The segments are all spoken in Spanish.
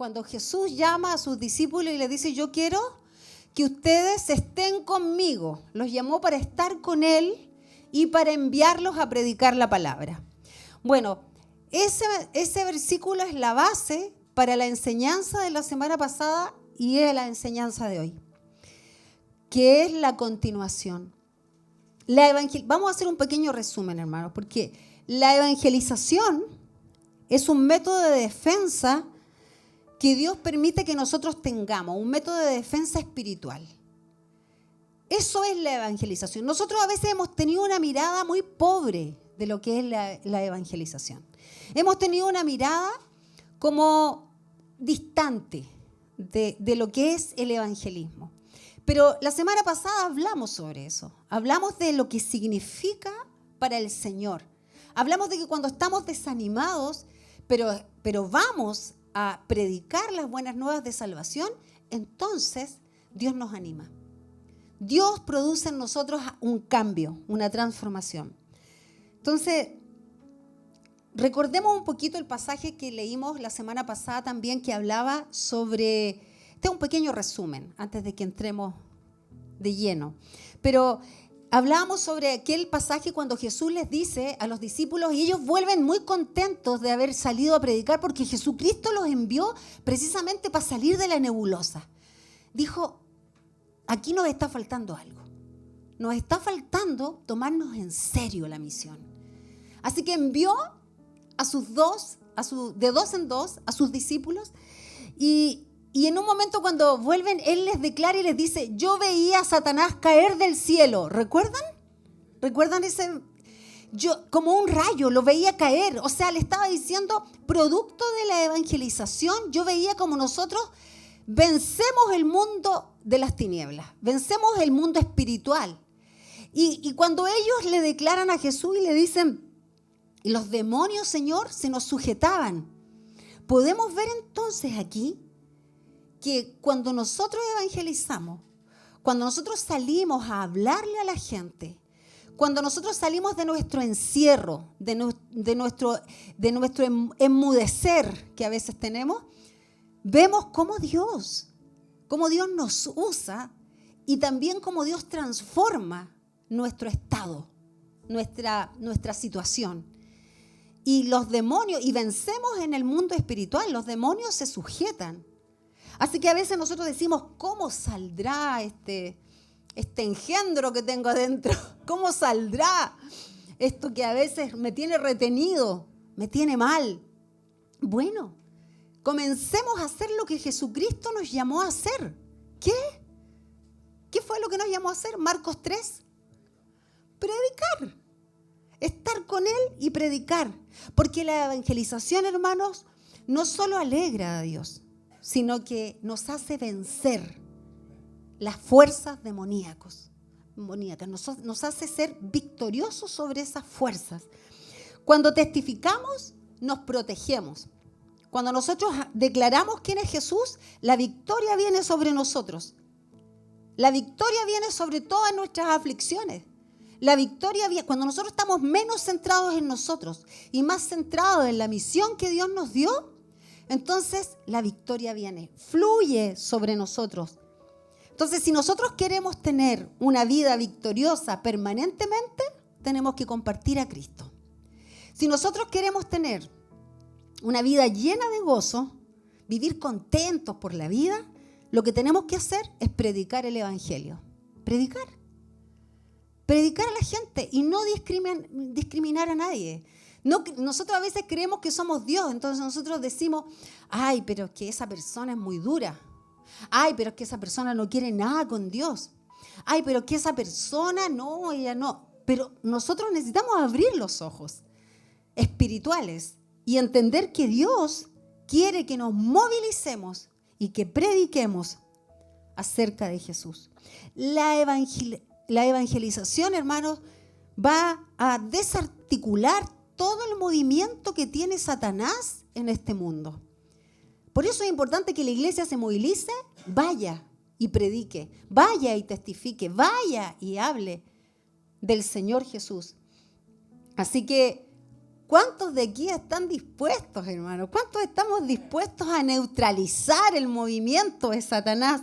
cuando Jesús llama a sus discípulos y les dice, yo quiero que ustedes estén conmigo. Los llamó para estar con Él y para enviarlos a predicar la palabra. Bueno, ese versículo es la base para la enseñanza de la semana pasada y de la enseñanza de hoy, que es la continuación. Vamos a hacer un pequeño resumen, hermanos, porque la evangelización es un método de defensa que Dios permite que nosotros tengamos, un método de defensa espiritual. Eso es la evangelización. Nosotros a veces hemos tenido una mirada muy pobre de lo que es la evangelización. Hemos tenido una mirada como distante de lo que es el evangelismo. Pero la semana pasada hablamos sobre eso. Hablamos de lo que significa para el Señor. Hablamos de que cuando estamos desanimados, pero vamos a predicar las buenas nuevas de salvación, entonces Dios nos anima. Dios produce en nosotros un cambio, una transformación. Entonces, recordemos un poquito el pasaje que leímos la semana pasada también, que hablaba sobre... Este es un pequeño resumen antes de que entremos de lleno. Pero hablábamos sobre aquel pasaje cuando Jesús les dice a los discípulos, y ellos vuelven muy contentos de haber salido a predicar porque Jesucristo los envió precisamente para salir de la nebulosa. Dijo, aquí nos está faltando algo. Nos está faltando tomarnos en serio la misión. Así que envió de dos en dos a sus discípulos y en un momento cuando vuelven, Él les declara y les dice, yo veía a Satanás caer del cielo. ¿Recuerdan? ¿Recuerdan ese? Yo, como un rayo, lo veía caer. O sea, le estaba diciendo, producto de la evangelización, yo veía como nosotros vencemos el mundo de las tinieblas, vencemos el mundo espiritual. Y cuando ellos le declaran a Jesús y le dicen, y los demonios, Señor, se nos sujetaban, podemos ver entonces aquí que cuando nosotros evangelizamos, cuando nosotros salimos a hablarle a la gente, cuando nosotros salimos de nuestro encierro, de nuestro enmudecer que a veces tenemos, vemos cómo Dios nos usa y también cómo Dios transforma nuestro estado, nuestra situación. Y los demonios, y vencemos en el mundo espiritual, los demonios se sujetan. Así que a veces nosotros decimos, ¿cómo saldrá este engendro que tengo adentro? ¿Cómo saldrá esto que a veces me tiene retenido, me tiene mal? Bueno, comencemos a hacer lo que Jesucristo nos llamó a hacer. ¿Qué? ¿Qué fue lo que nos llamó a hacer? Marcos 3. Predicar. Estar con Él y predicar. Porque la evangelización, hermanos, no solo alegra a Dios, sino que nos hace vencer las fuerzas demoníacas. Nos hace ser victoriosos sobre esas fuerzas. Cuando testificamos, nos protegemos. Cuando nosotros declaramos quién es Jesús, la victoria viene sobre nosotros. La victoria viene sobre todas nuestras aflicciones. La victoria viene cuando nosotros estamos menos centrados en nosotros y más centrados en la misión que Dios nos dio. Entonces la victoria viene, fluye sobre nosotros. Entonces, si nosotros queremos tener una vida victoriosa permanentemente, tenemos que compartir a Cristo. Si nosotros queremos tener una vida llena de gozo, vivir contentos por la vida, lo que tenemos que hacer es predicar el evangelio. Predicar a la gente y no discriminar a nadie. No, nosotros a veces creemos que somos Dios, entonces nosotros decimos, ay, pero es que esa persona es muy dura. Ay, pero es que esa persona no quiere nada con Dios. Ay, pero es que esa persona no, ella no. Pero nosotros necesitamos abrir los ojos espirituales y entender que Dios quiere que nos movilicemos y que prediquemos acerca de Jesús. La evangelización, hermanos, va a desarticular todo el movimiento que tiene Satanás en este mundo. Por eso es importante que la iglesia se movilice, vaya y predique, vaya y testifique, vaya y hable del Señor Jesús. Así que ¿Cuántos de aquí están dispuestos, hermanos? ¿Cuántos estamos dispuestos a neutralizar el movimiento de Satanás?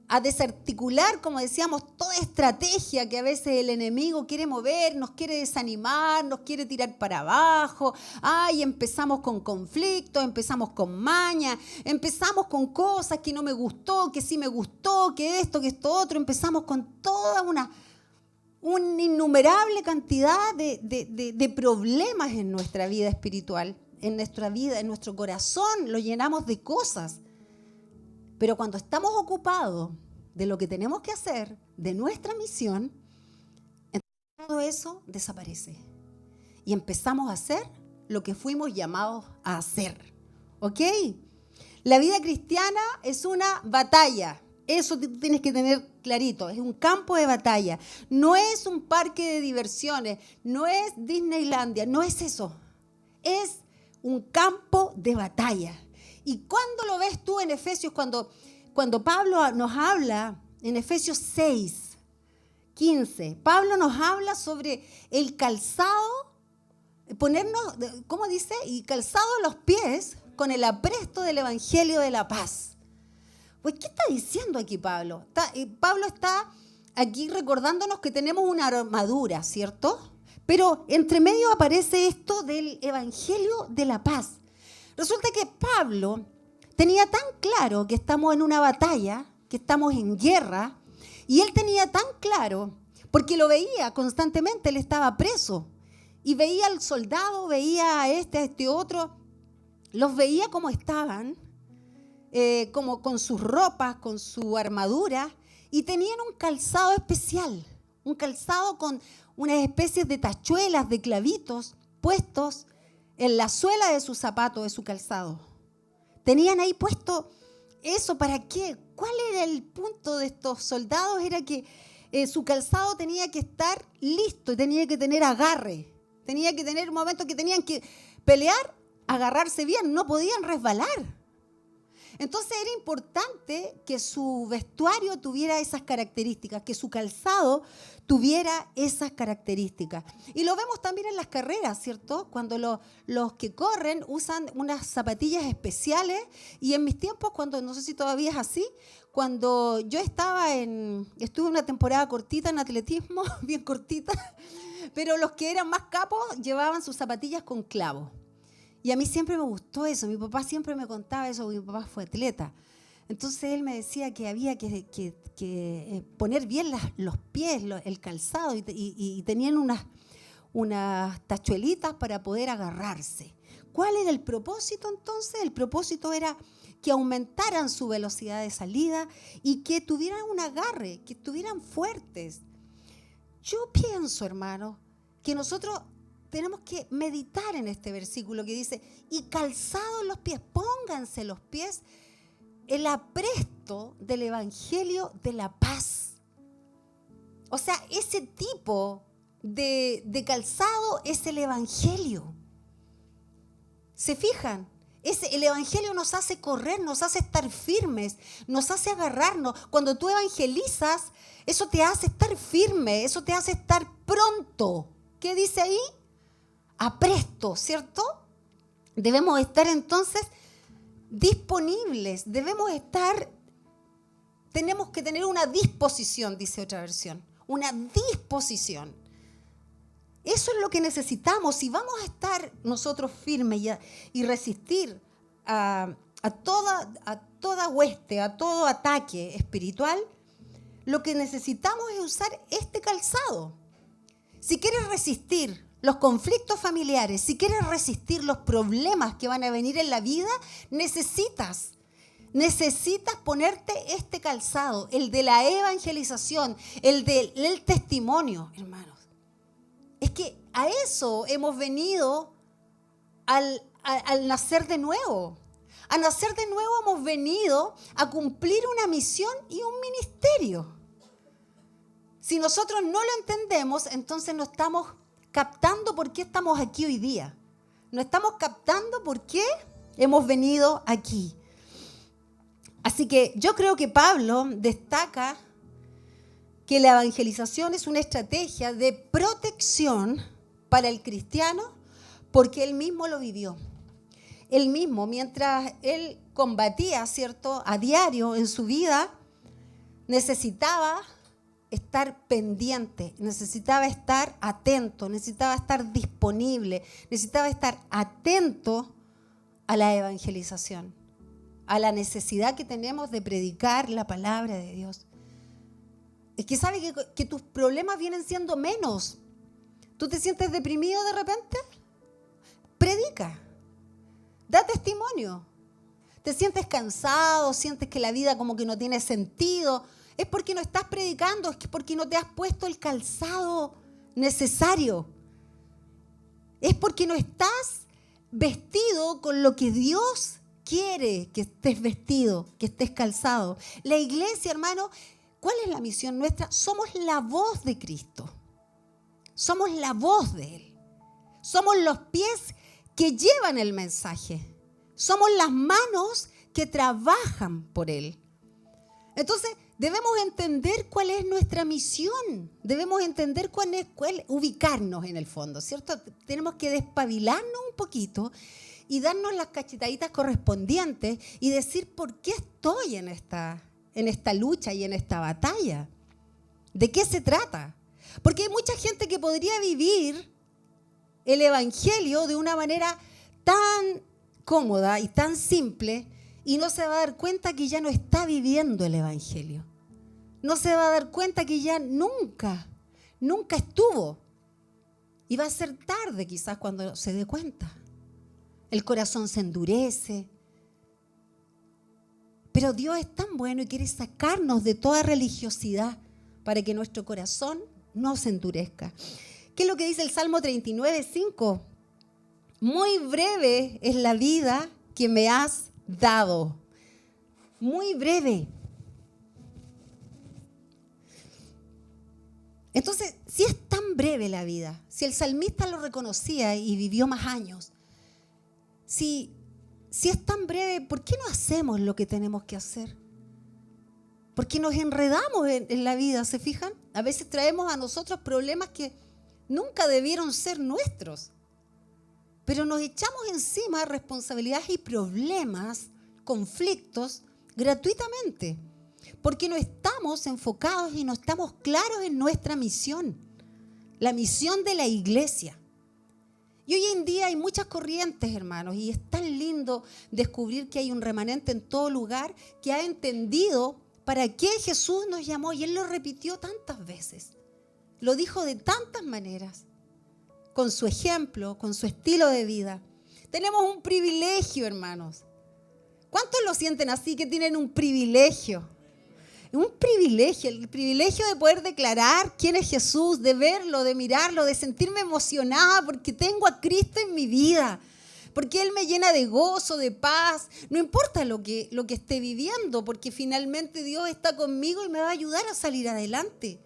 A desarticular, como decíamos, toda estrategia que a veces el enemigo quiere mover, nos quiere desanimar, nos quiere tirar para abajo. Ay, empezamos con conflictos, empezamos con maña, empezamos con cosas que no me gustó, que sí me gustó, que esto otro. Empezamos con toda una innumerable cantidad de problemas en nuestra vida espiritual, en nuestra vida, en nuestro corazón. Lo llenamos de cosas. Pero cuando estamos ocupados de lo que tenemos que hacer, de nuestra misión, entonces todo eso desaparece. Y empezamos a hacer lo que fuimos llamados a hacer. ¿Ok? La vida cristiana es una batalla. Eso tienes que tener clarito. Es un campo de batalla. No es un parque de diversiones. No es Disneylandia. No es eso. Es un campo de batalla. ¿Y cuándo lo ves tú en Efesios? Cuando Pablo nos habla en Efesios 6, 15, Pablo nos habla sobre el calzado, ponernos, ¿cómo dice? Y calzado los pies con el apresto del Evangelio de la paz. Pues, ¿qué está diciendo aquí Pablo? Pablo está aquí recordándonos que tenemos una armadura, ¿cierto? Pero entre medio aparece esto del Evangelio de la paz. Resulta que Pablo tenía tan claro que estamos en una batalla, que estamos en guerra, y él tenía tan claro, porque lo veía constantemente, él estaba preso, y veía al soldado, veía a este otro, los veía como estaban, como con sus ropas, con su armadura, y tenían un calzado especial, un calzado con unas especies de tachuelas, de clavitos puestos en la suela de sus zapatos, de su calzado. Tenían ahí puesto eso, ¿para qué? ¿Cuál era el punto de estos soldados? Era que su calzado tenía que estar listo, tenía que tener agarre, tenía que tener un momento que tenían que pelear, agarrarse bien, no podían resbalar. Entonces era importante que su vestuario tuviera esas características, que su calzado tuviera esas características. Y lo vemos también en las carreras, ¿cierto? Cuando los que corren usan unas zapatillas especiales. Y en mis tiempos, cuando no sé si todavía es así, cuando yo estuve una temporada cortita en atletismo, bien cortita, pero los que eran más capos llevaban sus zapatillas con clavos. Y a mí siempre me gustó eso. Mi papá siempre me contaba eso, porque mi papá fue atleta. Entonces él me decía que había que poner bien los pies, el calzado, y tenían unas tachuelitas para poder agarrarse. ¿Cuál era el propósito entonces? El propósito era que aumentaran su velocidad de salida y que tuvieran un agarre, que estuvieran fuertes. Yo pienso, hermano, que nosotros tenemos que meditar en este versículo que dice, y calzados los pies, pónganse los pies, el apresto del Evangelio de la paz. O sea, ese tipo de calzado es el Evangelio. ¿Se fijan? El Evangelio nos hace correr, nos hace estar firmes, nos hace agarrarnos. Cuando tú evangelizas, eso te hace estar firme, eso te hace estar pronto. ¿Qué dice ahí? Apresto, ¿cierto? Debemos estar entonces disponibles, tenemos que tener una disposición, dice otra versión, una disposición. Eso es lo que necesitamos. Si vamos a estar nosotros firmes y resistir a toda hueste, a todo ataque espiritual, lo que necesitamos es usar este calzado. Si quieres resistir los conflictos familiares, si quieres resistir los problemas que van a venir en la vida, necesitas ponerte este calzado, el de la evangelización, el del testimonio, hermanos. Es que a eso hemos venido al nacer de nuevo. A nacer de nuevo hemos venido a cumplir una misión y un ministerio. Si nosotros no lo entendemos, entonces no estamos captando por qué estamos aquí hoy día. No estamos captando por qué hemos venido aquí. Así que yo creo que Pablo destaca que la evangelización es una estrategia de protección para el cristiano porque él mismo lo vivió. Él mismo, mientras él combatía, ¿cierto?, a diario en su vida, necesitaba estar pendiente, necesitaba estar atento, necesitaba estar disponible, necesitaba estar atento a la evangelización, a la necesidad que tenemos de predicar la palabra de Dios. Es que sabe que tus problemas vienen siendo menos. ¿Tú te sientes deprimido de repente? Predica, da testimonio. ¿Te sientes cansado? ¿Sientes que la vida como que no tiene sentido? Es porque no estás predicando, es porque no te has puesto el calzado necesario. Es porque no estás vestido con lo que Dios quiere que estés vestido, que estés calzado. La iglesia, hermano, ¿cuál es la misión nuestra? Somos la voz de Cristo. Somos la voz de Él. Somos los pies que llevan el mensaje. Somos las manos que trabajan por Él. Entonces, debemos entender cuál es nuestra misión. Debemos entender cuál ubicarnos en el fondo, ¿cierto? Tenemos que despabilarnos un poquito y darnos las cachetaditas correspondientes y decir por qué estoy en esta lucha y en esta batalla. ¿De qué se trata? Porque hay mucha gente que podría vivir el evangelio de una manera tan cómoda y tan simple y no se va a dar cuenta que ya no está viviendo el evangelio. No se va a dar cuenta que ya nunca estuvo. Y va a ser tarde quizás cuando se dé cuenta. El corazón se endurece. Pero Dios es tan bueno y quiere sacarnos de toda religiosidad para que nuestro corazón no se endurezca. ¿Qué es lo que dice el Salmo 39:5? Muy breve es la vida que me has dado. Muy breve. Entonces, si es tan breve la vida, si el salmista lo reconocía y vivió más años, si es tan breve, ¿por qué no hacemos lo que tenemos que hacer? Porque nos enredamos en la vida, ¿se fijan? A veces traemos a nosotros problemas que nunca debieron ser nuestros, pero nos echamos encima responsabilidades y problemas, conflictos, gratuitamente, porque no estamos enfocados y no estamos claros en nuestra misión, la misión de la iglesia. Y hoy en día hay muchas corrientes, hermanos, y es tan lindo descubrir que hay un remanente en todo lugar que ha entendido para qué Jesús nos llamó, y Él lo repitió tantas veces. Lo dijo de tantas maneras, con su ejemplo, con su estilo de vida. Tenemos un privilegio, hermanos. ¿Cuántos lo sienten así, que tienen un privilegio? Un privilegio, el privilegio de poder declarar quién es Jesús, de verlo, de mirarlo, de sentirme emocionada porque tengo a Cristo en mi vida, porque Él me llena de gozo, de paz. No importa lo que esté viviendo, porque finalmente Dios está conmigo y me va a ayudar a salir adelante.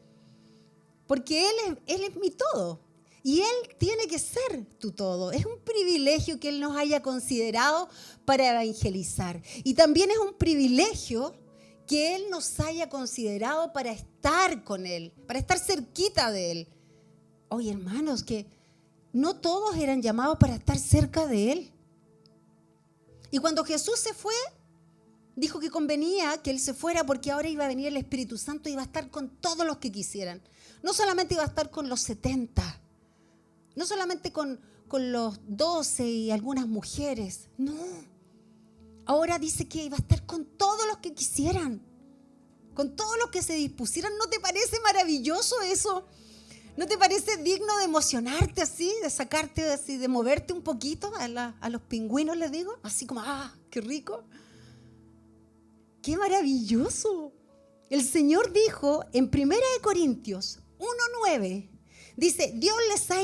Porque Él es mi todo y Él tiene que ser tu todo. Es un privilegio que Él nos haya considerado para evangelizar. Y también es un privilegio que Él nos haya considerado para estar con Él, para estar cerquita de Él. Oye, hermanos, que no todos eran llamados para estar cerca de Él. Y cuando Jesús se fue, dijo que convenía que Él se fuera porque ahora iba a venir el Espíritu Santo y iba a estar con todos los que quisieran. No solamente iba a estar con los 70, no solamente con los 12 y algunas mujeres, no. Ahora dice que iba a estar con todos los que quisieran, con todos los que se dispusieran. ¿No te parece maravilloso eso? ¿No te parece digno de emocionarte así, de sacarte así, de moverte un poquito? A los pingüinos les digo, así como, qué rico. ¡Qué maravilloso! El Señor dijo en 1 Corintios 1:9, dice, Dios les ha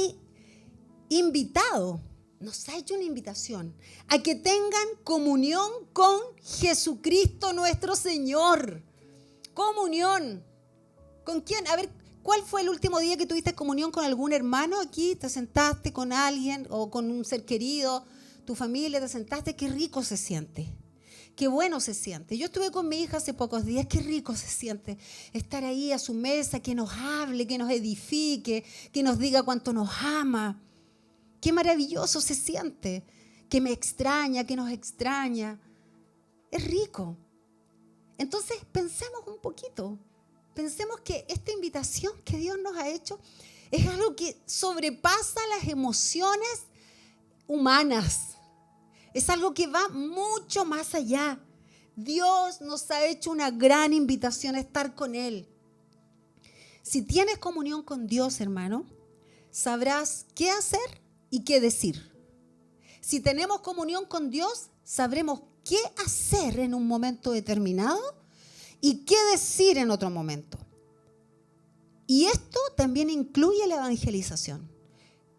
invitado, nos ha hecho una invitación a que tengan comunión con Jesucristo nuestro Señor. Comunión. ¿Con quién? A ver, ¿cuál fue el último día que tuviste comunión con algún hermano aquí? ¿Te sentaste con alguien o con un ser querido? ¿Tu familia te sentaste? Qué rico se siente. Qué bueno se siente. Yo estuve con mi hija hace pocos días. Qué rico se siente estar ahí a su mesa, que nos hable, que nos edifique, que nos diga cuánto nos ama. Qué maravilloso se siente, que me extraña, que nos extraña. Es rico. Entonces pensemos un poquito, pensemos que esta invitación que Dios nos ha hecho es algo que sobrepasa las emociones humanas. Es algo que va mucho más allá. Dios nos ha hecho una gran invitación a estar con Él. Si tienes comunión con Dios, hermano, sabrás qué hacer y qué decir. Si tenemos comunión con Dios, sabremos qué hacer en un momento determinado y qué decir en otro momento. Y esto también incluye la evangelización.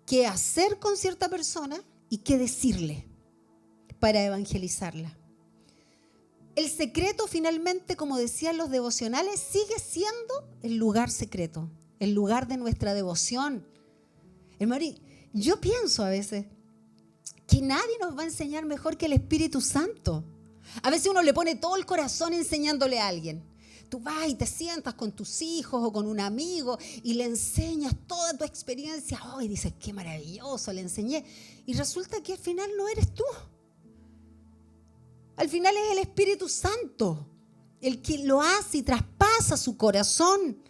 Qué hacer con cierta persona y qué decirle para evangelizarla. El secreto finalmente, como decían los devocionales, sigue siendo el lugar secreto, el lugar de nuestra devoción. Hermano, yo pienso a veces que nadie nos va a enseñar mejor que el Espíritu Santo. A veces uno le pone todo el corazón enseñándole a alguien. Tú vas y te sientas con tus hijos o con un amigo y le enseñas toda tu experiencia. Y dices, qué maravilloso, le enseñé. Y resulta que al final no eres tú. Al final es el Espíritu Santo el que lo hace y traspasa su corazón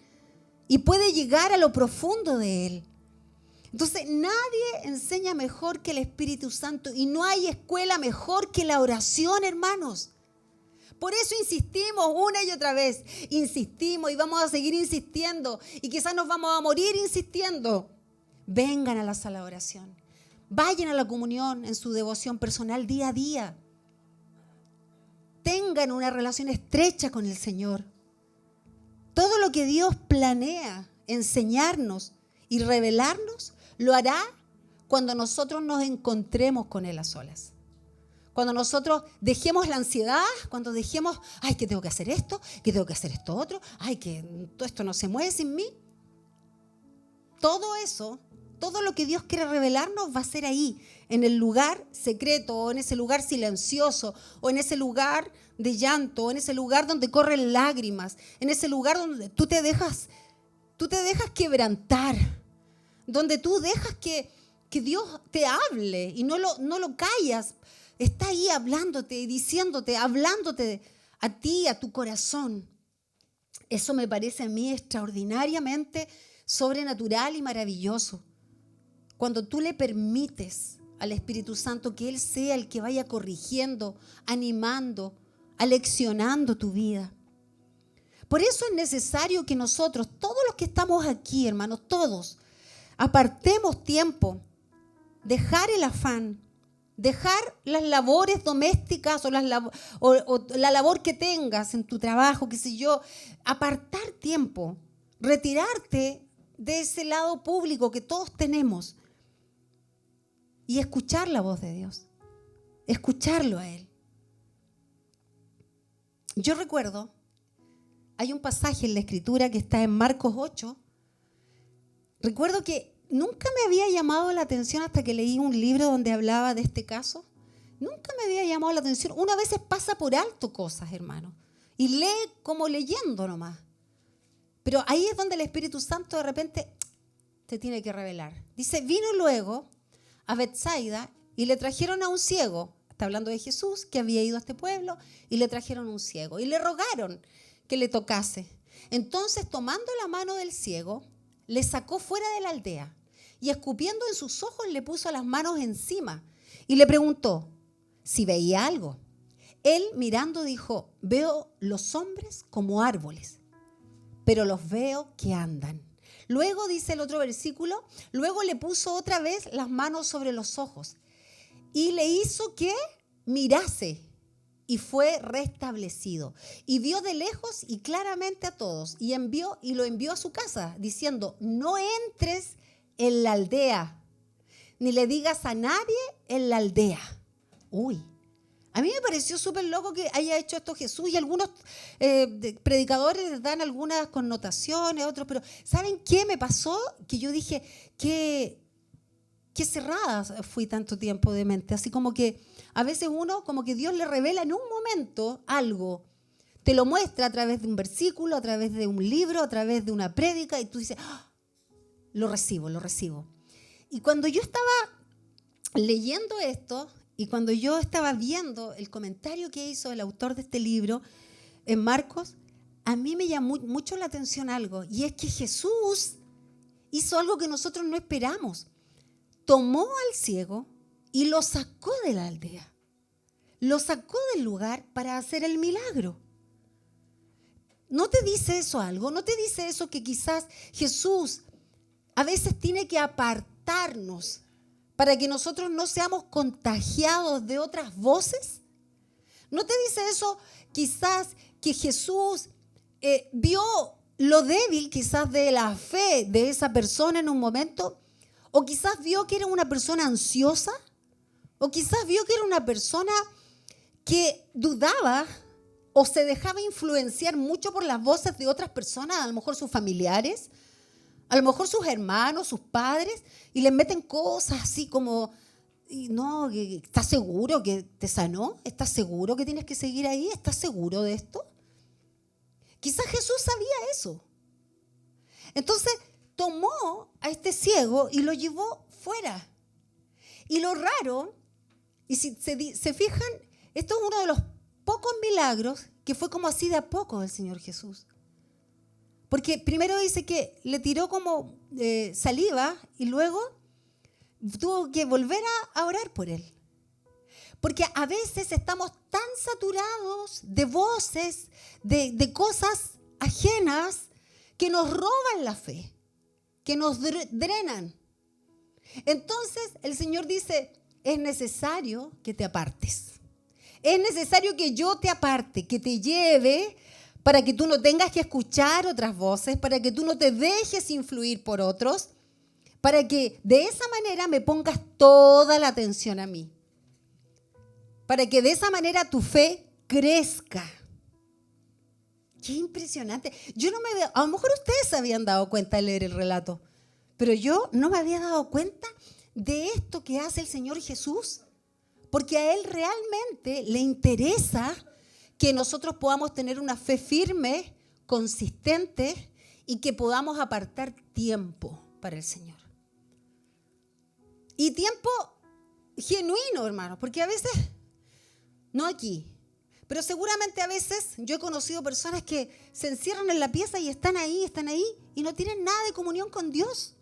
y puede llegar a lo profundo de él. Entonces nadie enseña mejor que el Espíritu Santo y no hay escuela mejor que la oración, hermanos. Por eso insistimos una y otra vez, insistimos y vamos a seguir insistiendo y quizás nos vamos a morir insistiendo. Vengan a la sala de oración, vayan a la comunión en su devoción personal día a día. Tengan una relación estrecha con el Señor. Todo lo que Dios planea enseñarnos y revelarnos, lo hará cuando nosotros nos encontremos con Él a solas. Cuando nosotros dejemos la ansiedad, cuando dejemos, ay, que tengo que hacer esto, que tengo que hacer esto otro, ay, que todo esto no se mueve sin mí. Todo eso, todo lo que Dios quiere revelarnos va a ser ahí, en el lugar secreto, o en ese lugar silencioso, o en ese lugar de llanto, o en ese lugar donde corren lágrimas, en ese lugar donde tú te dejas quebrantar, donde tú dejas que Dios te hable y no lo callas. Está ahí hablándote y diciéndote, hablándote a ti, a tu corazón. Eso me parece a mí extraordinariamente sobrenatural y maravilloso. Cuando tú le permites al Espíritu Santo que Él sea el que vaya corrigiendo, animando, aleccionando tu vida. Por eso es necesario que nosotros, todos los que estamos aquí, hermanos, todos, apartemos tiempo, dejar el afán, dejar las labores domésticas o la labor que tengas en tu trabajo, qué sé yo, apartar tiempo, retirarte de ese lado público que todos tenemos y escuchar la voz de Dios, escucharlo a Él. Yo recuerdo, hay un pasaje en la Escritura que está en Marcos 8. Recuerdo que nunca me había llamado la atención hasta que leí un libro donde hablaba de este caso. Nunca me había llamado la atención. Uno a veces pasa por alto cosas, hermano, y lee como leyendo nomás. Pero ahí es donde el Espíritu Santo de repente te tiene que revelar. Dice, vino luego a Betsaida y le trajeron a un ciego. Está hablando de Jesús, que había ido a este pueblo, y le trajeron un ciego. Y le rogaron que le tocase. Entonces, tomando la mano del ciego, le sacó fuera de la aldea y escupiendo en sus ojos le puso las manos encima y le preguntó si veía algo. Él mirando dijo, veo los hombres como árboles, pero los veo que andan. Luego dice el otro versículo, luego le puso otra vez las manos sobre los ojos y le hizo que mirase. Y fue restablecido. Y vio de lejos y claramente a todos. Y lo envió a su casa, diciendo, no entres en la aldea, ni le digas a nadie en la aldea. Uy, a mí me pareció súper loco que haya hecho esto Jesús. Y algunos predicadores dan algunas connotaciones, otros. Pero ¿saben qué me pasó? Que yo dije, qué cerrada fui tanto tiempo de mente. Así como que a veces uno, como que Dios le revela en un momento algo, te lo muestra a través de un versículo, a través de un libro, a través de una prédica, y tú dices, ¡ah! Lo recibo. Y cuando yo estaba leyendo esto, y cuando yo estaba viendo el comentario que hizo el autor de este libro en Marcos, a mí me llamó mucho la atención algo, y es que Jesús hizo algo que nosotros no esperamos. Tomó al ciego y lo sacó de la aldea. Lo sacó del lugar para hacer el milagro. ¿No te dice eso algo? ¿No te dice eso que quizás Jesús a veces tiene que apartarnos para que nosotros no seamos contagiados de otras voces? ¿No te dice eso quizás que Jesús vio lo débil quizás de la fe de esa persona en un momento? ¿O quizás vio que era una persona ansiosa? ¿O quizás vio que era una persona que dudaba o se dejaba influenciar mucho por las voces de otras personas, a lo mejor sus familiares, a lo mejor sus hermanos, sus padres, y les meten cosas así como, no, ¿estás seguro que te sanó? ¿Estás seguro que tienes que seguir ahí? ¿Estás seguro de esto? Quizás Jesús sabía eso. Entonces tomó a este ciego y lo llevó fuera. Y lo raro, y si se fijan, esto es uno de los pocos milagros que fue como así de a poco del Señor Jesús. Porque primero dice que le tiró como saliva y luego tuvo que volver a orar por él. Porque a veces estamos tan saturados de voces, de cosas ajenas que nos roban la fe, que nos drenan. Entonces el Señor dice, es necesario que te apartes. Es necesario que yo te aparte, que te lleve para que tú no tengas que escuchar otras voces, para que tú no te dejes influir por otros, para que de esa manera me pongas toda la atención a mí. Para que de esa manera tu fe crezca. Qué impresionante. A lo mejor ustedes se habían dado cuenta de leer el relato, pero yo no me había dado cuenta de esto que hace el Señor Jesús. Porque a Él realmente le interesa que nosotros podamos tener una fe firme, consistente y que podamos apartar tiempo para el Señor. Y tiempo genuino, hermanos, porque a veces, no aquí, pero seguramente a veces yo he conocido personas que se encierran en la pieza y están ahí y no tienen nada de comunión con Dios.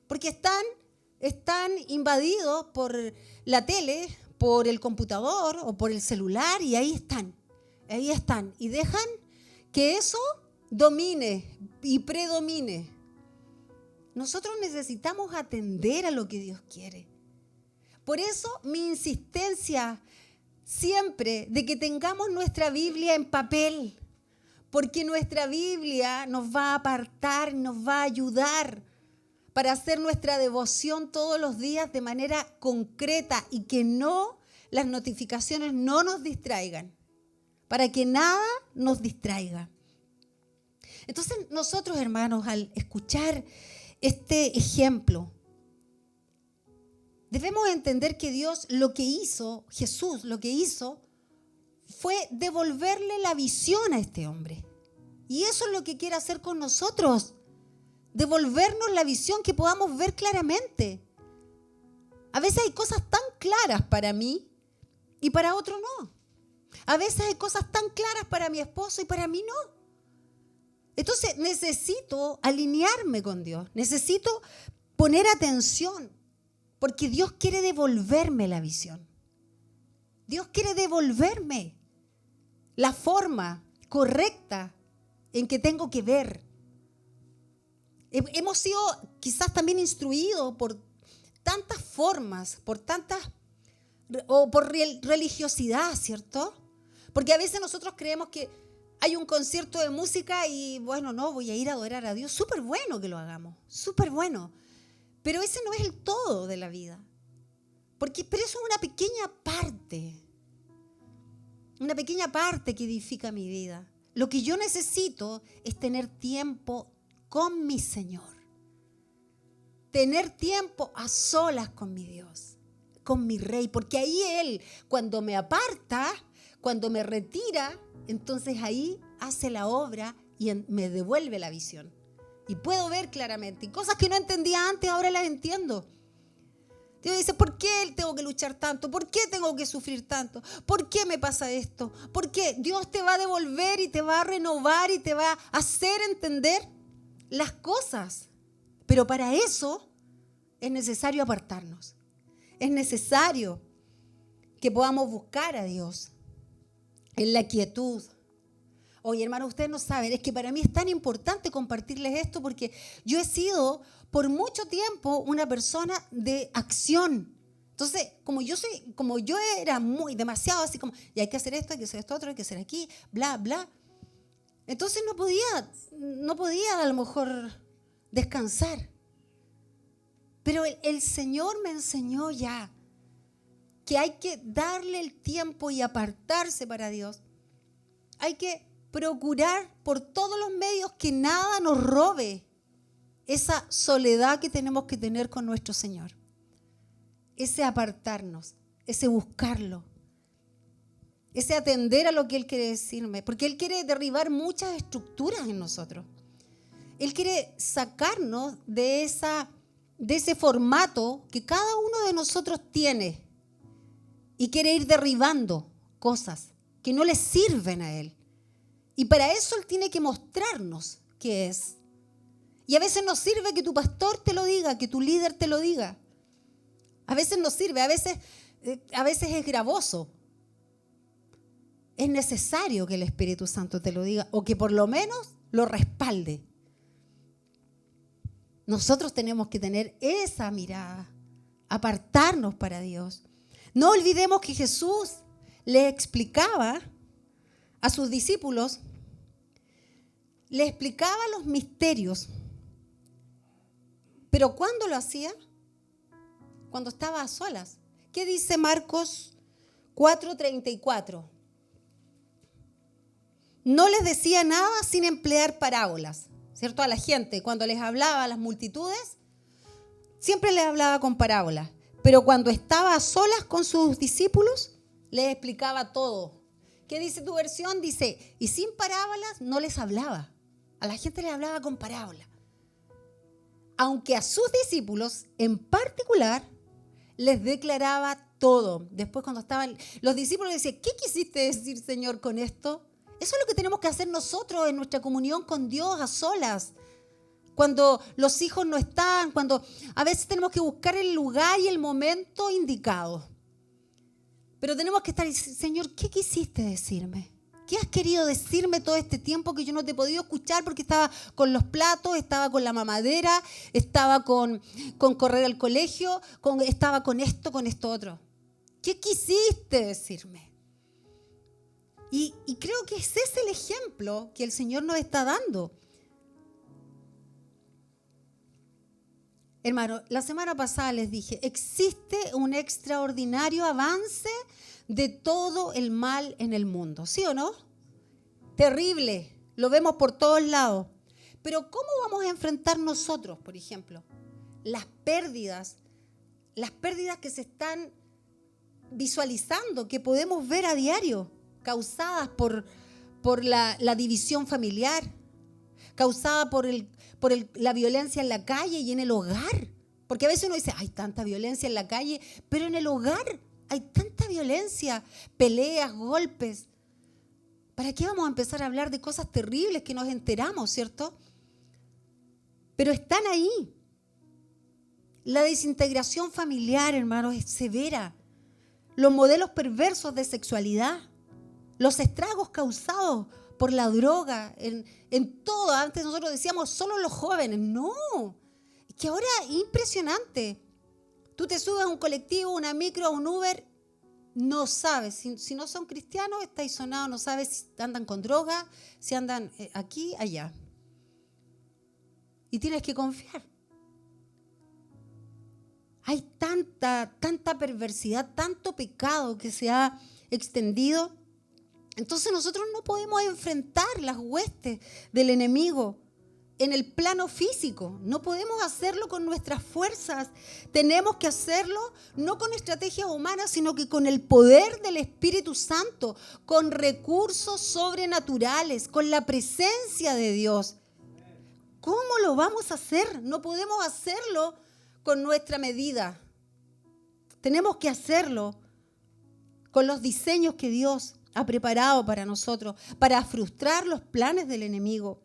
Porque están invadidos por la tele, por el computador o por el celular y ahí están y dejan que eso domine y predomine. Nosotros necesitamos atender a lo que Dios quiere. Por eso mi insistencia siempre de que tengamos nuestra Biblia en papel, porque nuestra Biblia nos va a apartar, nos va a ayudar para hacer nuestra devoción todos los días de manera concreta y que las notificaciones no nos distraigan, para que nada nos distraiga. Entonces nosotros, hermanos, al escuchar este ejemplo, debemos entender que Dios Jesús lo que hizo fue devolverle la visión a este hombre. Y eso es lo que quiere hacer con nosotros. Devolvernos la visión, que podamos ver claramente. A veces hay cosas tan claras para mí y para otro no. A veces hay cosas tan claras para mi esposo y para mí no. Entonces necesito alinearme con Dios, necesito poner atención, porque Dios quiere devolverme la visión. Dios quiere devolverme la forma correcta en que tengo que ver. Hemos sido quizás también instruidos por tantas formas, por religiosidad, ¿cierto? Porque a veces nosotros creemos que hay un concierto de música y bueno, no, voy a ir a adorar a Dios. Súper bueno que lo hagamos, súper bueno. Pero ese no es el todo de la vida. Pero eso es una pequeña parte que edifica mi vida. Lo que yo necesito es tener tiempo con mi Señor. Tener tiempo a solas con mi Dios, con mi Rey. Porque ahí Él, cuando me aparta, cuando me retira, entonces ahí hace la obra y me devuelve la visión. Y puedo ver claramente. Y cosas que no entendía antes, ahora las entiendo. Dios dice, ¿por qué tengo que luchar tanto? ¿Por qué tengo que sufrir tanto? ¿Por qué me pasa esto? ¿Por qué? Dios te va a devolver y te va a renovar y te va a hacer entender las cosas. Pero para eso es necesario apartarnos. Es necesario que podamos buscar a Dios en la quietud. Oye, hermano, ustedes no saben, es que para mí es tan importante compartirles esto porque yo he sido por mucho tiempo una persona de acción. Entonces, como yo era demasiado así como, y hay que hacer esto, hay que hacer esto otro, hay que hacer aquí, bla, bla. Entonces no podía a lo mejor descansar. Pero el Señor me enseñó ya que hay que darle el tiempo y apartarse para Dios. Hay que procurar por todos los medios que nada nos robe esa soledad que tenemos que tener con nuestro Señor. Ese apartarnos, ese buscarlo, ese atender a lo que Él quiere decirme. Porque Él quiere derribar muchas estructuras en nosotros. Él quiere sacarnos de ese formato que cada uno de nosotros tiene y quiere ir derribando cosas que no le sirven a Él. Y para eso Él tiene que mostrarnos qué es. Y a veces no sirve que tu pastor te lo diga, que tu líder te lo diga. A veces no sirve, a veces es gravoso. Es necesario que el Espíritu Santo te lo diga o que por lo menos lo respalde. Nosotros tenemos que tener esa mirada, apartarnos para Dios. No olvidemos que Jesús le explicaba a sus discípulos, le explicaba los misterios. Pero ¿cuándo lo hacía? Cuando estaba a solas. ¿Qué dice Marcos 4:34? No les decía nada sin emplear parábolas, ¿cierto? A la gente, cuando les hablaba a las multitudes, siempre les hablaba con parábolas. Pero cuando estaba a solas con sus discípulos, les explicaba todo. ¿Qué dice tu versión? Dice, y sin parábolas no les hablaba. A la gente les hablaba con parábolas. Aunque a sus discípulos en particular les declaraba todo. Después cuando estaban los discípulos decían, ¿qué quisiste decir, Señor, con esto? Eso es lo que tenemos que hacer nosotros en nuestra comunión con Dios a solas. Cuando los hijos no están, cuando a veces tenemos que buscar el lugar y el momento indicado. Pero tenemos que estar, Señor, ¿qué quisiste decirme? ¿Qué has querido decirme todo este tiempo que yo no te he podido escuchar porque estaba con los platos, estaba con la mamadera, estaba con correr al colegio, estaba con esto otro? ¿Qué quisiste decirme? Y creo que ese es el ejemplo que el Señor nos está dando. Hermano, la semana pasada les dije, existe un extraordinario avance de todo el mal en el mundo, ¿sí o no? Terrible, lo vemos por todos lados. Pero ¿cómo vamos a enfrentar nosotros, por ejemplo, las pérdidas que se están visualizando, que podemos ver a diario, causadas por la división familiar, causada por la violencia en la calle y en el hogar? Porque a veces uno dice, hay tanta violencia en la calle, pero en el hogar hay tanta violencia, peleas, golpes. ¿Para qué vamos a empezar a hablar de cosas terribles que nos enteramos, cierto? Pero están ahí. La desintegración familiar, hermano, es severa. Los modelos perversos de sexualidad, los estragos causados por la droga, en todo. Antes nosotros decíamos solo los jóvenes. No, es que ahora es impresionante. Tú te subes a un colectivo, una micro, a un Uber, no sabes, si no son cristianos, estáis sonados, no sabes si andan con droga, si andan aquí, allá. Y tienes que confiar. Hay tanta perversidad, tanto pecado que se ha extendido. Entonces nosotros no podemos enfrentar las huestes del enemigo en el plano físico. No podemos hacerlo con nuestras fuerzas. Tenemos que hacerlo no con estrategias humanas, sino que con el poder del Espíritu Santo, con recursos sobrenaturales, con la presencia de Dios. ¿Cómo lo vamos a hacer? No podemos hacerlo con nuestra medida. Tenemos que hacerlo con los diseños que Dios ha preparado para nosotros, para frustrar los planes del enemigo.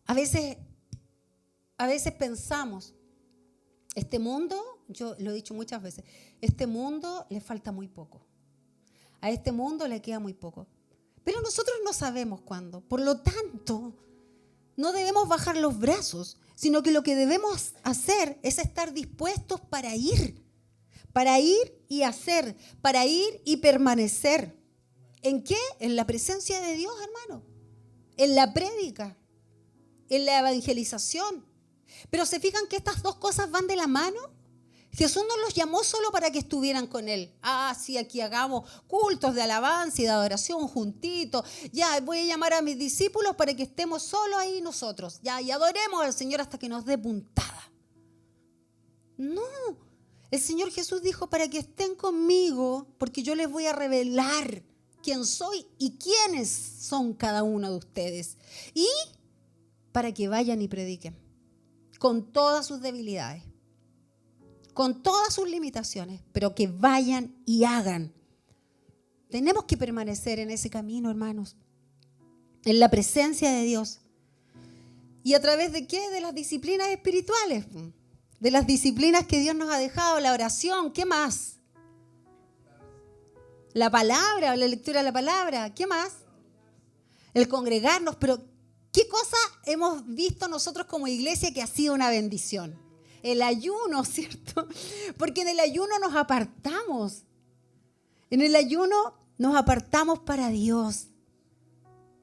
A veces pensamos, este mundo, yo lo he dicho muchas veces, este mundo le falta muy poco. A este mundo le queda muy poco. Pero nosotros no sabemos cuándo. Por lo tanto, no debemos bajar los brazos, sino que lo que debemos hacer es estar dispuestos para ir y hacer, para ir y permanecer. ¿En qué? En la presencia de Dios, hermano. En la prédica, en la evangelización. Pero ¿se fijan que estas dos cosas van de la mano? Jesús no los llamó solo para que estuvieran con Él. Sí, aquí hagamos cultos de alabanza y de adoración juntitos. Ya, voy a llamar a mis discípulos para que estemos solo ahí nosotros. Ya, y adoremos al Señor hasta que nos dé puntada. No, el Señor Jesús dijo para que estén conmigo, porque yo les voy a revelar quién soy y quiénes son cada uno de ustedes. Y para que vayan y prediquen con todas sus debilidades, con todas sus limitaciones, pero que vayan y hagan. Tenemos que permanecer en ese camino, hermanos, en la presencia de Dios. ¿Y a través de qué? De las disciplinas espirituales, de las disciplinas que Dios nos ha dejado, la oración, ¿qué más? La palabra, la lectura de la palabra, ¿qué más? El congregarnos, pero ¿qué cosa hemos visto nosotros como iglesia que ha sido una bendición? El ayuno, ¿cierto? Porque en el ayuno nos apartamos. En el ayuno nos apartamos para Dios.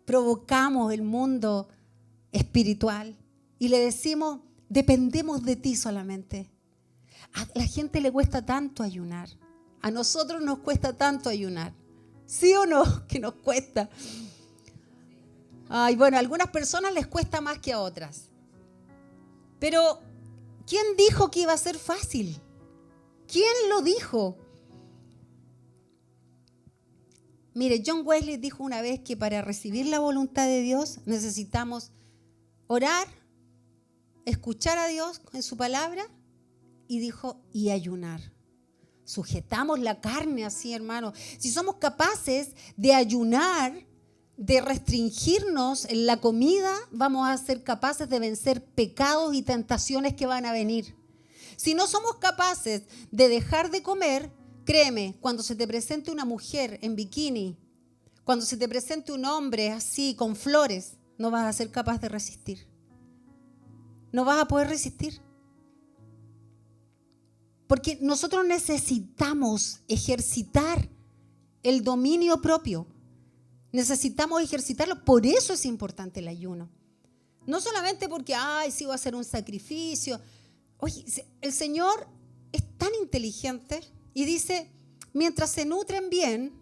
Provocamos el mundo espiritual y le decimos, dependemos de ti solamente. A la gente le cuesta tanto ayunar. A nosotros nos cuesta tanto ayunar. ¿Sí o no? Que nos cuesta. Bueno, a algunas personas les cuesta más que a otras. Pero ¿quién dijo que iba a ser fácil? ¿Quién lo dijo? Mire, John Wesley dijo una vez que para recibir la voluntad de Dios necesitamos orar, escuchar a Dios en su palabra y dijo, y ayunar. Sujetamos la carne así, hermano. Si somos capaces de ayunar, de restringirnos en la comida, vamos a ser capaces de vencer pecados y tentaciones que van a venir. Si no somos capaces de dejar de comer, créeme, cuando se te presente una mujer en bikini, cuando se te presente un hombre así con flores, no vas a ser capaz de resistir. No vas a poder resistir. Porque nosotros necesitamos ejercitar el dominio propio. Necesitamos ejercitarlo, por eso es importante el ayuno. No solamente porque, sí voy a hacer un sacrificio. Oye, el Señor es tan inteligente y dice, mientras se nutren bien,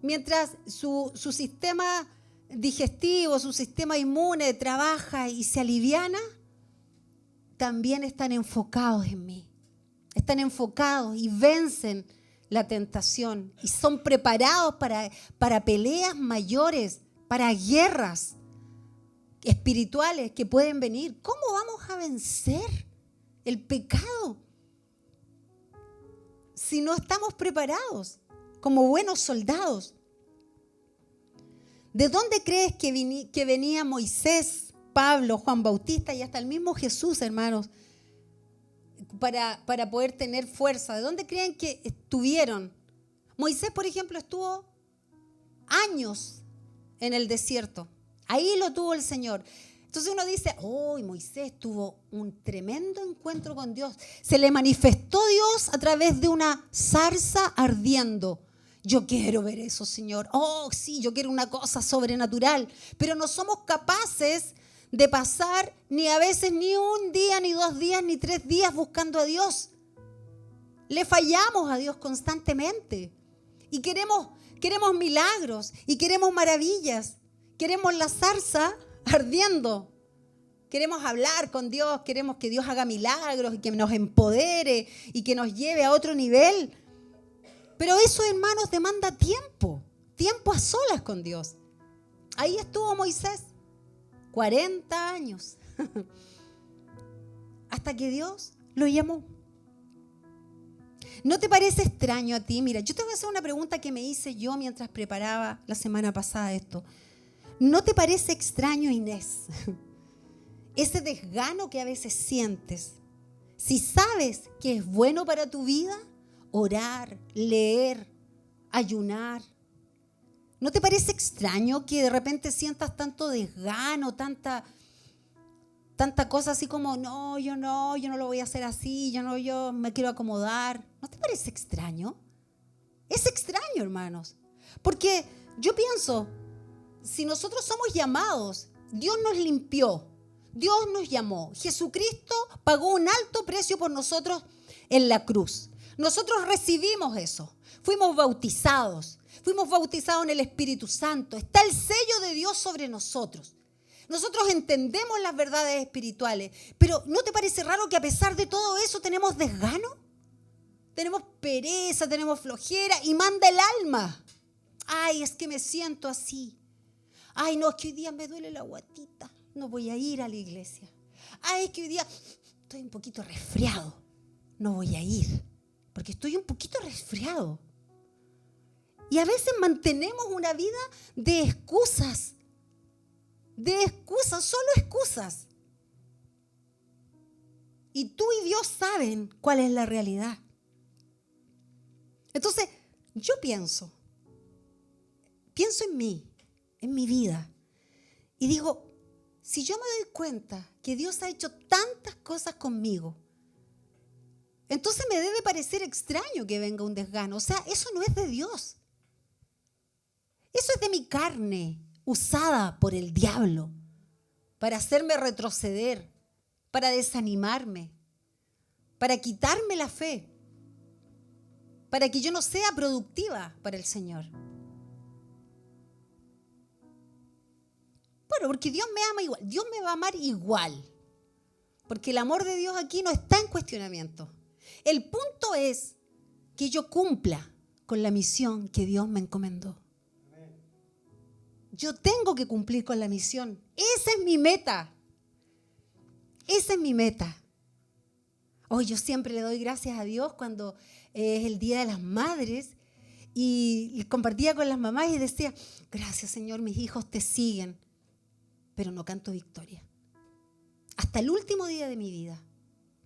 mientras su sistema digestivo, su sistema inmune trabaja y se aliviana, también están enfocados en mí. Están enfocados y vencen la tentación y son preparados para peleas mayores, para guerras espirituales que pueden venir. ¿Cómo vamos a vencer el pecado si no estamos preparados como buenos soldados? ¿De dónde crees que venía Moisés, Pablo, Juan Bautista y hasta el mismo Jesús, hermanos, para poder tener fuerza? ¿De dónde creen que estuvieron? Moisés, por ejemplo, estuvo años en el desierto. Ahí lo tuvo el Señor. Entonces uno dice, Moisés tuvo un tremendo encuentro con Dios. Se le manifestó Dios a través de una zarza ardiendo. Yo quiero ver eso, Señor. Sí, yo quiero una cosa sobrenatural. Pero no somos capaces de pasar ni a veces ni un día, ni 2 días, ni 3 días buscando a Dios. Le fallamos a Dios constantemente. Y queremos milagros y queremos maravillas. Queremos la zarza ardiendo. Queremos hablar con Dios, queremos que Dios haga milagros y que nos empodere y que nos lleve a otro nivel. Pero eso, hermanos, demanda tiempo a solas con Dios. Ahí estuvo Moisés, 40 años. hasta que Dios lo llamó. ¿No te parece extraño a ti? Mira, yo te voy a hacer una pregunta que me hice yo mientras preparaba la semana pasada esto. ¿No te parece extraño, Inés, ese desgano que a veces sientes? Si sabes que es bueno para tu vida, orar, leer, ayunar. ¿No te parece extraño que de repente sientas tanto desgano, tanta cosa así como, no, yo no lo voy a hacer así, yo me quiero acomodar? ¿No te parece extraño? Es extraño, hermanos. Porque yo pienso, si nosotros somos llamados, Dios nos limpió, Dios nos llamó. Jesucristo pagó un alto precio por nosotros en la cruz. Nosotros recibimos eso. Fuimos bautizados en el Espíritu Santo. Está el sello de Dios sobre nosotros. Nosotros entendemos las verdades espirituales, pero ¿no te parece raro que a pesar de todo eso tenemos desgano? Tenemos pereza, tenemos flojera y manda el alma. Ay, es que me siento así. Ay, no, es que hoy día me duele la guatita. No voy a ir a la iglesia. Ay, es que hoy día estoy un poquito resfriado. No voy a ir porque estoy un poquito resfriado. Y a veces mantenemos una vida de excusas. Solo excusas. Y tú y Dios saben cuál es la realidad. Entonces, yo pienso en mí, en mi vida, y digo, si yo me doy cuenta que Dios ha hecho tantas cosas conmigo, entonces me debe parecer extraño que venga un desgano. O sea, eso no es de Dios. Eso es de mi carne, usada por el diablo, para hacerme retroceder, para desanimarme, para quitarme la fe, para que yo no sea productiva para el Señor. Bueno, porque Dios me ama igual, Dios me va a amar igual, porque el amor de Dios aquí no está en cuestionamiento. El punto es que yo cumpla con la misión que Dios me encomendó. Yo tengo que cumplir con la misión. Esa es mi meta. Esa es mi meta. Hoy yo siempre le doy gracias a Dios cuando es el Día de las Madres y compartía con las mamás y decía, gracias Señor, mis hijos te siguen, pero no canto victoria. Hasta el último día de mi vida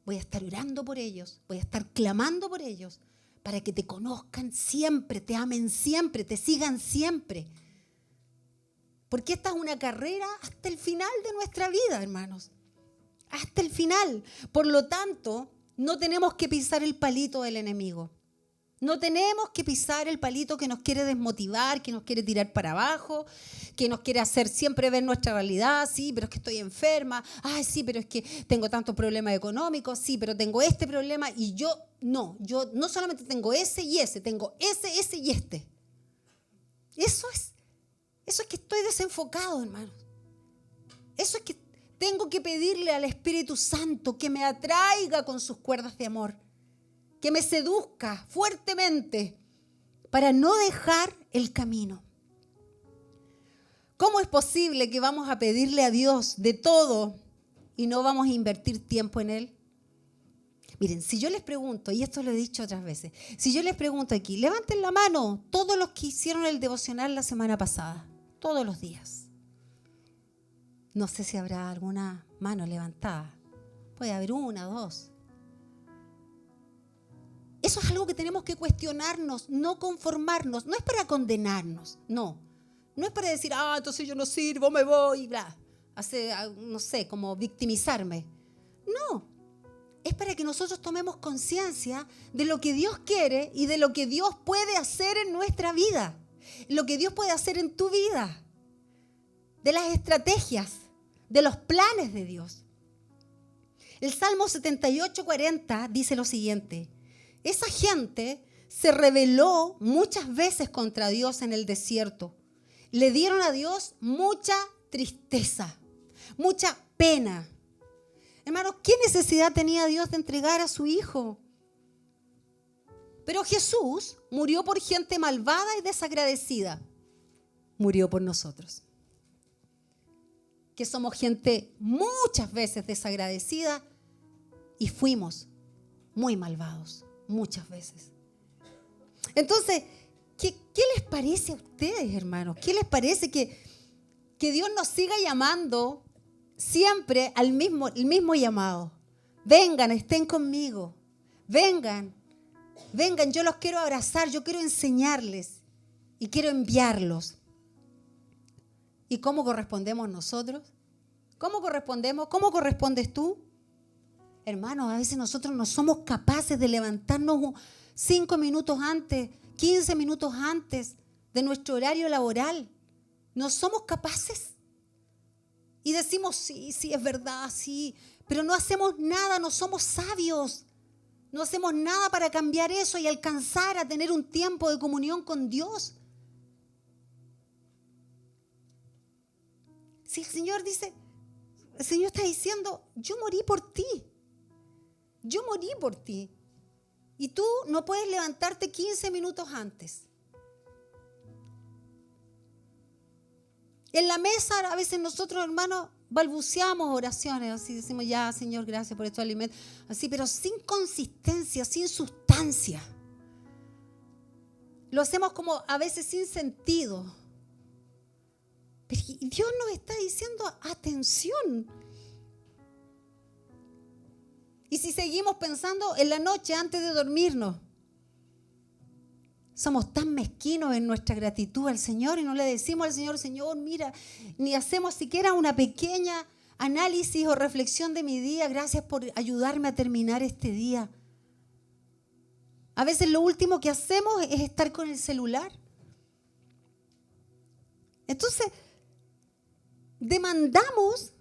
voy a estar orando por ellos, voy a estar clamando por ellos para que te conozcan siempre, te amen siempre, te sigan siempre. Porque esta es una carrera hasta el final de nuestra vida, hermanos. Hasta el final. Por lo tanto, no tenemos que pisar el palito del enemigo. No tenemos que pisar el palito que nos quiere desmotivar, que nos quiere tirar para abajo, que nos quiere hacer siempre ver nuestra realidad. Sí, pero es que estoy enferma. Ay, sí, pero es que tengo tantos problemas económicos. Sí, pero tengo este problema y yo no solamente tengo ese y ese, tengo ese y este. Eso es que estoy desenfocado, hermanos. Eso es que tengo que pedirle al Espíritu Santo que me atraiga con sus cuerdas de amor, que me seduzca fuertemente para no dejar el camino. ¿Cómo es posible que vamos a pedirle a Dios de todo y no vamos a invertir tiempo en Él? Miren, si yo les pregunto, y esto lo he dicho otras veces, si yo les pregunto aquí, levanten la mano todos los que hicieron el devocional la semana pasada, todos los días. No sé si habrá alguna mano levantada. Puede haber una, dos. Eso es algo que tenemos que cuestionarnos, no conformarnos. No es para condenarnos, no. No es para decir, entonces yo no sirvo, me voy, bla. No sé, como victimizarme. No. Es para que nosotros tomemos conciencia de lo que Dios quiere y de lo que Dios puede hacer en nuestra vida. Lo que Dios puede hacer en tu vida. De las estrategias, de los planes de Dios. El Salmo 78:40 dice lo siguiente. Esa gente se rebeló muchas veces contra Dios en el desierto. Le dieron a Dios mucha tristeza, mucha pena. Hermanos, ¿qué necesidad tenía Dios de entregar a su Hijo? Pero Jesús murió por gente malvada y desagradecida. Murió por nosotros. Que somos gente muchas veces desagradecida y fuimos muy malvados muchas veces. Entonces, ¿qué les parece a ustedes, hermanos? ¿Qué les parece que Dios nos siga llamando siempre el mismo llamado? Vengan, estén conmigo. Vengan, yo los quiero abrazar, yo quiero enseñarles y quiero enviarlos. ¿Y cómo correspondemos nosotros? ¿Cómo correspondemos? ¿Cómo correspondes tú? Hermanos, a veces nosotros no somos capaces de levantarnos 5 minutos antes, 15 minutos antes de nuestro horario laboral. No somos capaces. Y decimos, sí, es verdad, sí. Pero no hacemos nada, no somos sabios. No hacemos nada para cambiar eso y alcanzar a tener un tiempo de comunión con Dios. Si el Señor dice, el Señor está diciendo, yo morí por ti. Yo morí por ti. Y tú no puedes levantarte 15 minutos antes. En la mesa a veces nosotros, hermanos, balbuceamos oraciones, así decimos, ya, Señor, gracias por estos alimentos, así, pero sin consistencia, sin sustancia. Lo hacemos como a veces sin sentido. Pero Dios nos está diciendo, atención. Y si seguimos pensando en la noche antes de dormirnos, somos tan mezquinos en nuestra gratitud al Señor y no le decimos al Señor, Señor, mira, ni hacemos siquiera una pequeña análisis o reflexión de mi día. Gracias por ayudarme a terminar este día. A veces lo último que hacemos es estar con el celular. Entonces, demandamos,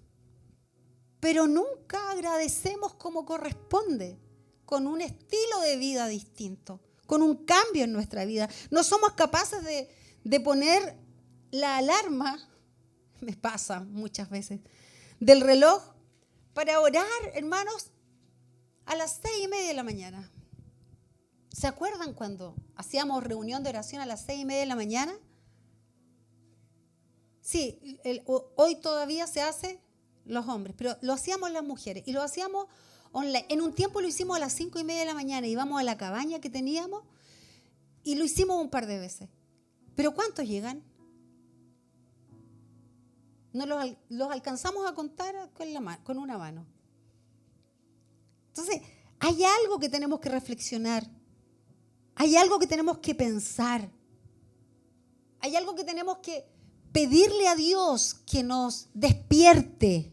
pero nunca agradecemos como corresponde, con un estilo de vida distinto, con un cambio en nuestra vida. No somos capaces de poner la alarma, me pasa muchas veces, del reloj para orar, hermanos, a las 6:30 de la mañana. ¿Se acuerdan cuando hacíamos reunión de oración a las 6:30 de la mañana? Sí, hoy todavía se hace los hombres, pero lo hacíamos las mujeres y lo hacíamos online. En un tiempo lo hicimos a las 5:30 de la mañana, íbamos a la cabaña que teníamos y lo hicimos un par de veces. ¿Pero cuántos llegan? No los alcanzamos a contar con una mano. Entonces, hay algo que tenemos que reflexionar. Hay algo que tenemos que pensar. Hay algo que tenemos que pedirle a Dios que nos despierte.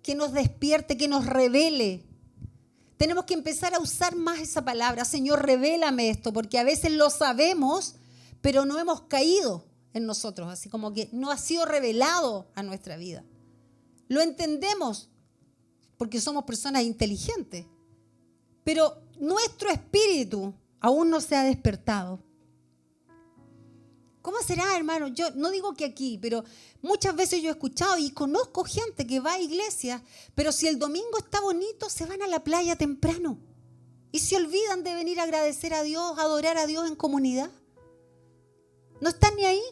Que nos despierte, que nos revele. Tenemos que empezar a usar más esa palabra. Señor, revélame esto, porque a veces lo sabemos, pero no hemos caído en nosotros, así como que no ha sido revelado a nuestra vida. Lo entendemos porque somos personas inteligentes, pero nuestro espíritu aún no se ha despertado. ¿Cómo será, hermano? Yo no digo que aquí, pero muchas veces yo he escuchado y conozco gente que va a iglesias, pero si el domingo está bonito, se van a la playa temprano y se olvidan de venir a agradecer a Dios, a adorar a Dios en comunidad. No están ni ahí.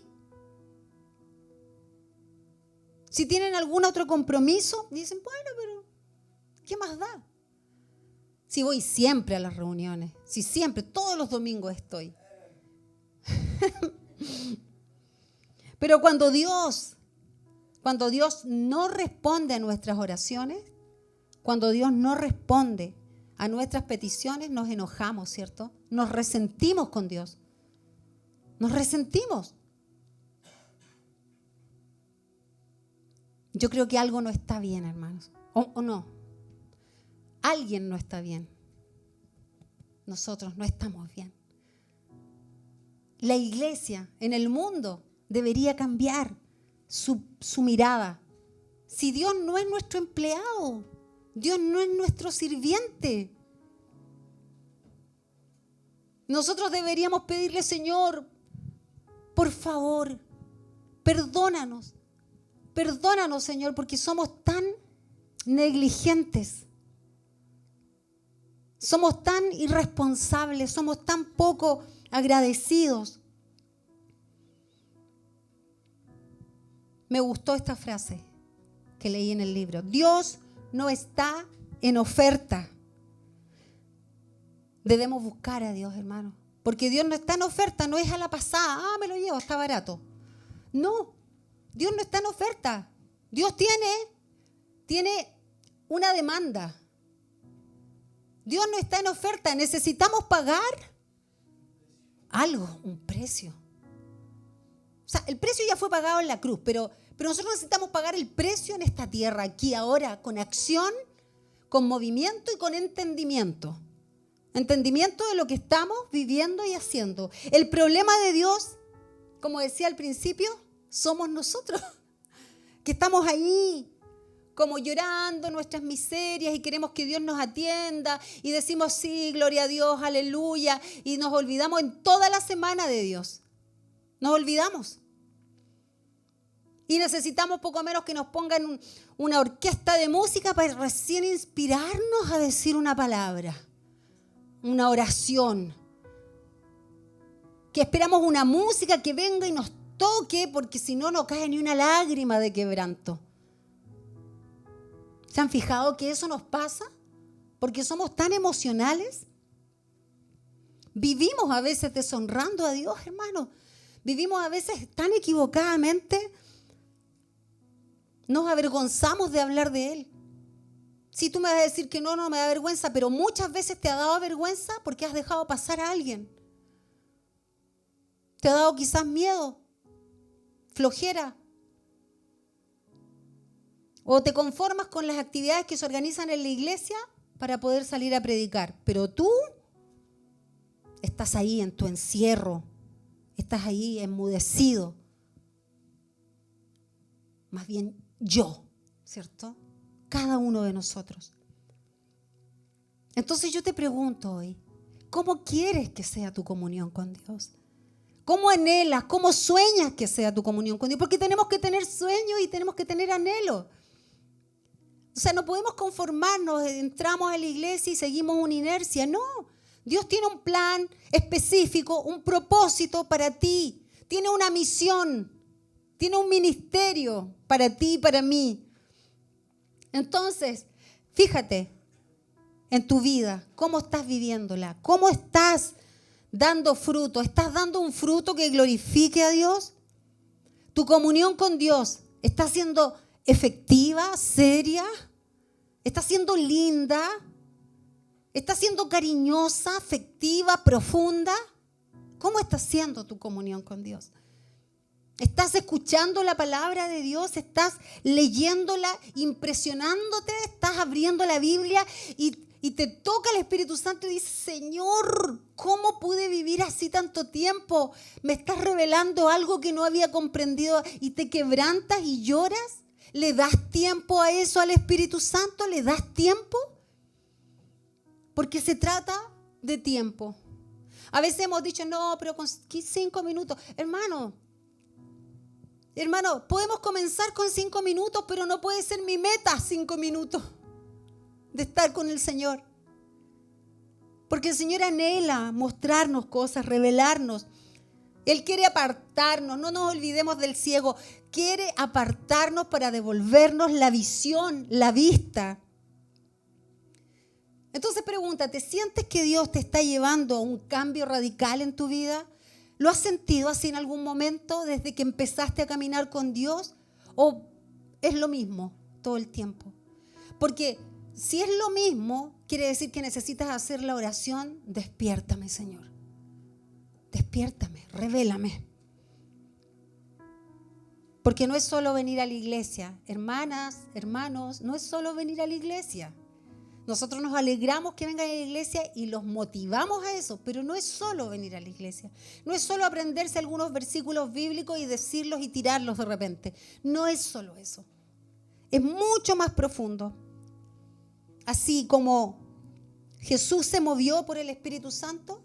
Si tienen algún otro compromiso, dicen, bueno, pero ¿qué más da? Si voy siempre a las reuniones, si siempre, todos los domingos estoy. Pero cuando Dios no responde a nuestras oraciones, cuando Dios no responde a nuestras peticiones, nos enojamos, ¿cierto? Nos resentimos con Dios. Nos resentimos. Yo creo que algo no está bien, hermanos. ¿O no? Alguien no está bien. Nosotros no estamos bien. La iglesia en el mundo debería cambiar su mirada. Si Dios no es nuestro empleado, Dios no es nuestro sirviente, nosotros deberíamos pedirle, Señor, por favor, perdónanos. Perdónanos, Señor, porque somos tan negligentes. Somos tan irresponsables, somos tan poco agradecidos. Me gustó esta frase que leí en el libro. Dios no está en oferta. Debemos buscar a Dios, hermano. Porque Dios no está en oferta, no es a la pasada. Me lo llevo, está barato. No, Dios no está en oferta. Dios tiene una demanda. Dios no está en oferta. Necesitamos pagar algo, un precio. O sea, el precio ya fue pagado en la cruz, pero nosotros necesitamos pagar el precio en esta tierra, aquí, ahora, con acción, con movimiento y con entendimiento. Entendimiento de lo que estamos viviendo y haciendo. El problema de Dios, como decía al principio, somos nosotros, que estamos ahí como llorando nuestras miserias y queremos que Dios nos atienda y decimos sí, gloria a Dios, aleluya, y nos olvidamos en toda la semana de Dios. Nos olvidamos. Y necesitamos poco menos que nos pongan una orquesta de música para recién inspirarnos a decir una palabra, una oración. Que esperamos una música que venga y nos toque, porque si no, no cae ni una lágrima de quebranto. ¿Se han fijado que eso nos pasa? Porque somos tan emocionales. Vivimos a veces deshonrando a Dios, hermano. Vivimos a veces tan equivocadamente. Nos avergonzamos de hablar de Él. Si tú me vas a decir que no me da vergüenza, pero muchas veces te ha dado vergüenza porque has dejado pasar a alguien. Te ha dado quizás miedo, flojera. O te conformas con las actividades que se organizan en la iglesia para poder salir a predicar. Pero tú estás ahí en tu encierro. Estás ahí enmudecido. Más bien yo, ¿cierto? Cada uno de nosotros. Entonces yo te pregunto hoy, ¿cómo quieres que sea tu comunión con Dios? ¿Cómo anhelas, cómo sueñas que sea tu comunión con Dios? Porque tenemos que tener sueños y tenemos que tener anhelos. O sea, no podemos conformarnos, entramos a la iglesia y seguimos una inercia. No, Dios tiene un plan específico, un propósito para ti. Tiene una misión, tiene un ministerio para ti y para mí. Entonces, fíjate en tu vida, cómo estás viviéndola, cómo estás dando fruto. ¿Estás dando un fruto que glorifique a Dios? ¿Tu comunión con Dios está siendo efectiva, seria? ¿Está siendo linda? ¿Está siendo cariñosa, afectiva, profunda? ¿Cómo está siendo tu comunión con Dios? ¿Estás escuchando la palabra de Dios? ¿Estás leyéndola, impresionándote? ¿Estás abriendo la Biblia y te toca el Espíritu Santo y dices, Señor, ¿cómo pude vivir así tanto tiempo? Me estás revelando algo que no había comprendido y te quebrantas y lloras. ¿Le das tiempo a eso al Espíritu Santo? ¿Le das tiempo? Porque se trata de tiempo. A veces hemos dicho, no, pero con 5 minutos. Hermano, podemos comenzar con 5 minutos, pero no puede ser mi meta 5 minutos de estar con el Señor. Porque el Señor anhela mostrarnos cosas, revelarnos. Él quiere apartarnos, no nos olvidemos del ciego. Quiere apartarnos para devolvernos la visión, la vista. Entonces pregúntate, ¿sientes que Dios te está llevando a un cambio radical en tu vida? ¿Lo has sentido así en algún momento desde que empezaste a caminar con Dios? ¿O es lo mismo todo el tiempo? Porque si es lo mismo, quiere decir que necesitas hacer la oración, despiértame, Señor. Despiértame, revélame. Porque no es solo venir a la iglesia. Hermanas, hermanos, no es solo venir a la iglesia. Nosotros nos alegramos que vengan a la iglesia y los motivamos a eso, pero no es solo venir a la iglesia. No es solo aprenderse algunos versículos bíblicos y decirlos y tirarlos de repente. No es solo eso. Es mucho más profundo. Así como Jesús se movió por el Espíritu Santo,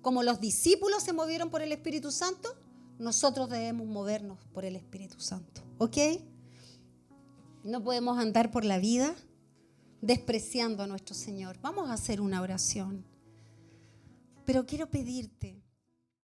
como los discípulos se movieron por el Espíritu Santo, nosotros debemos movernos por el Espíritu Santo. ¿Ok? No podemos andar por la vida despreciando a nuestro Señor. Vamos a hacer una oración. Pero quiero pedirte